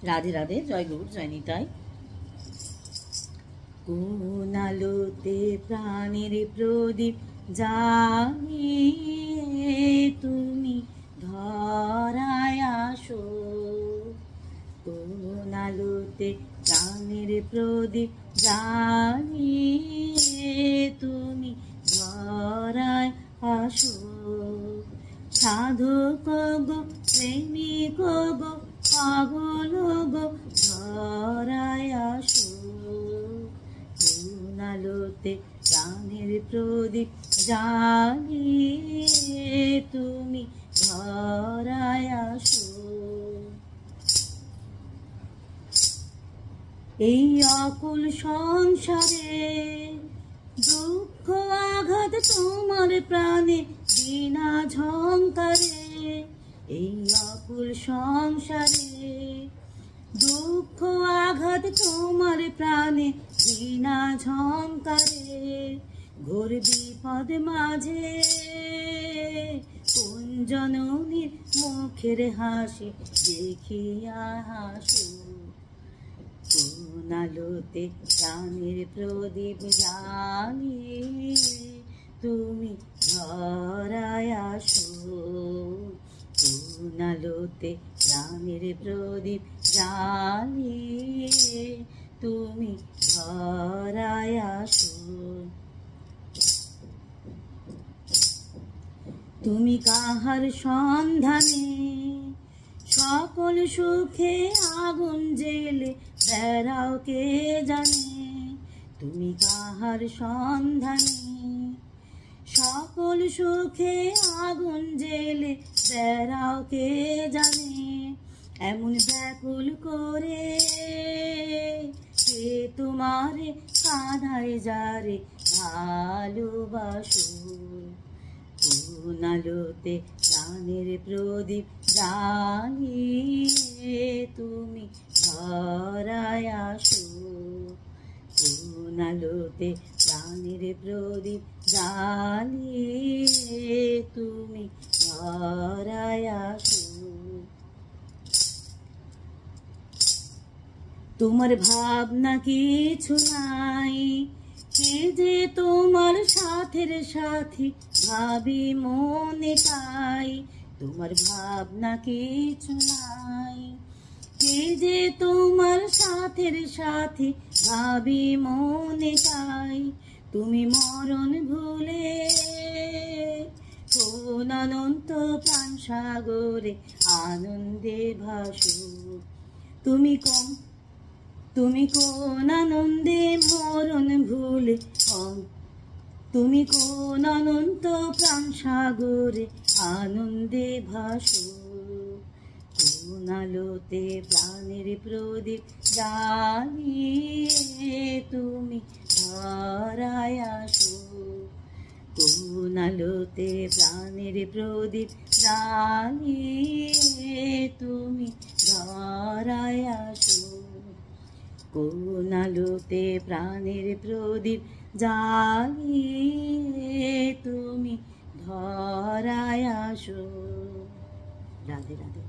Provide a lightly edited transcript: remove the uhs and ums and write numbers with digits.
রাধে রাধে, জয় গৌর, জয় নিতাই। কোন আলোতে প্রাণের প্রদীপ জ্বালিয়ে তুমি ধরায় আসো, কোন আলোতে প্রাণের প্রদীপ জ্বালিয়ে তুমি ধরায় আসো। সাধক গো, প্রেমিক গো, পাগল গো, ধরায় আসো। কোন আলোতে প্রাণের প্রদীপ জ্বালিয়ে তুমি ধরায় আসো। এই অকুল সংসারে দুঃখ আঘাত তোমার প্রাণে বিনা ঝংকারে, এই অকুল সংসারে দুঃখ আঘাত তোমার প্রাণে বিনা ঝংকারে। ঘোর বিপদ মাঝে কোন জননীর মুখের হাসি দেখিয়া হাসো। কোন আলোতে প্রাণের প্রদীপ জ্বালিয়ে তুমি ধরায় আসো। কোন আলোতে প্রাণের প্রদীপ জ্বালিয়ে তুমি ধরায় আসো। তুমি কাহার সন্ধানে সকল সুখে আগুন জেলে বেড়াও কে জানে। তুমি কাহার সন্ধানে সকল সুখে আগুন জেলে বেড়াও কে জানে। এমন ব্যাকুল করে কে তোমারে কাঁধায় যারে ভালোবাসো। কোন আলোতে প্রাণের প্রদীপ জ্বালিয়ে তুমি ধরায় আসো। কোন আলোতে প্রাণের প্রদীপ জ্বালিয়ে তুমি ধরায় আসো। তোমার ভাবনা কিছু নাই, কে যে তোমার সাথের সাথী ভাবি মনে তাই। তোমার ভাবনা কিছু নাই, কে যে তোমার সাথের সাথী ভাবি মনে তাই। তুমি মরণ ভুলে কোন অনন্ত প্রাণ সাগরে আনন্দে ভাসো। তুমি কোন আনন্দে মরণ ভুলে, তুমি কোন অনন্ত প্রাণ সাগরে আনন্দে ভাসো। কোন আলোতে প্রাণের প্রদীপ জ্বালিয়ে তুমি ধরায় আসো। কোন আলোতে প্রাণের প্রদীপ জ্বালিয়ে তুমি ধরায় আসো। কোন আলোতে প্রাণের প্রদীপ জ্বালিয়ে তুমি ধরায় আসো। রাধে রাধে।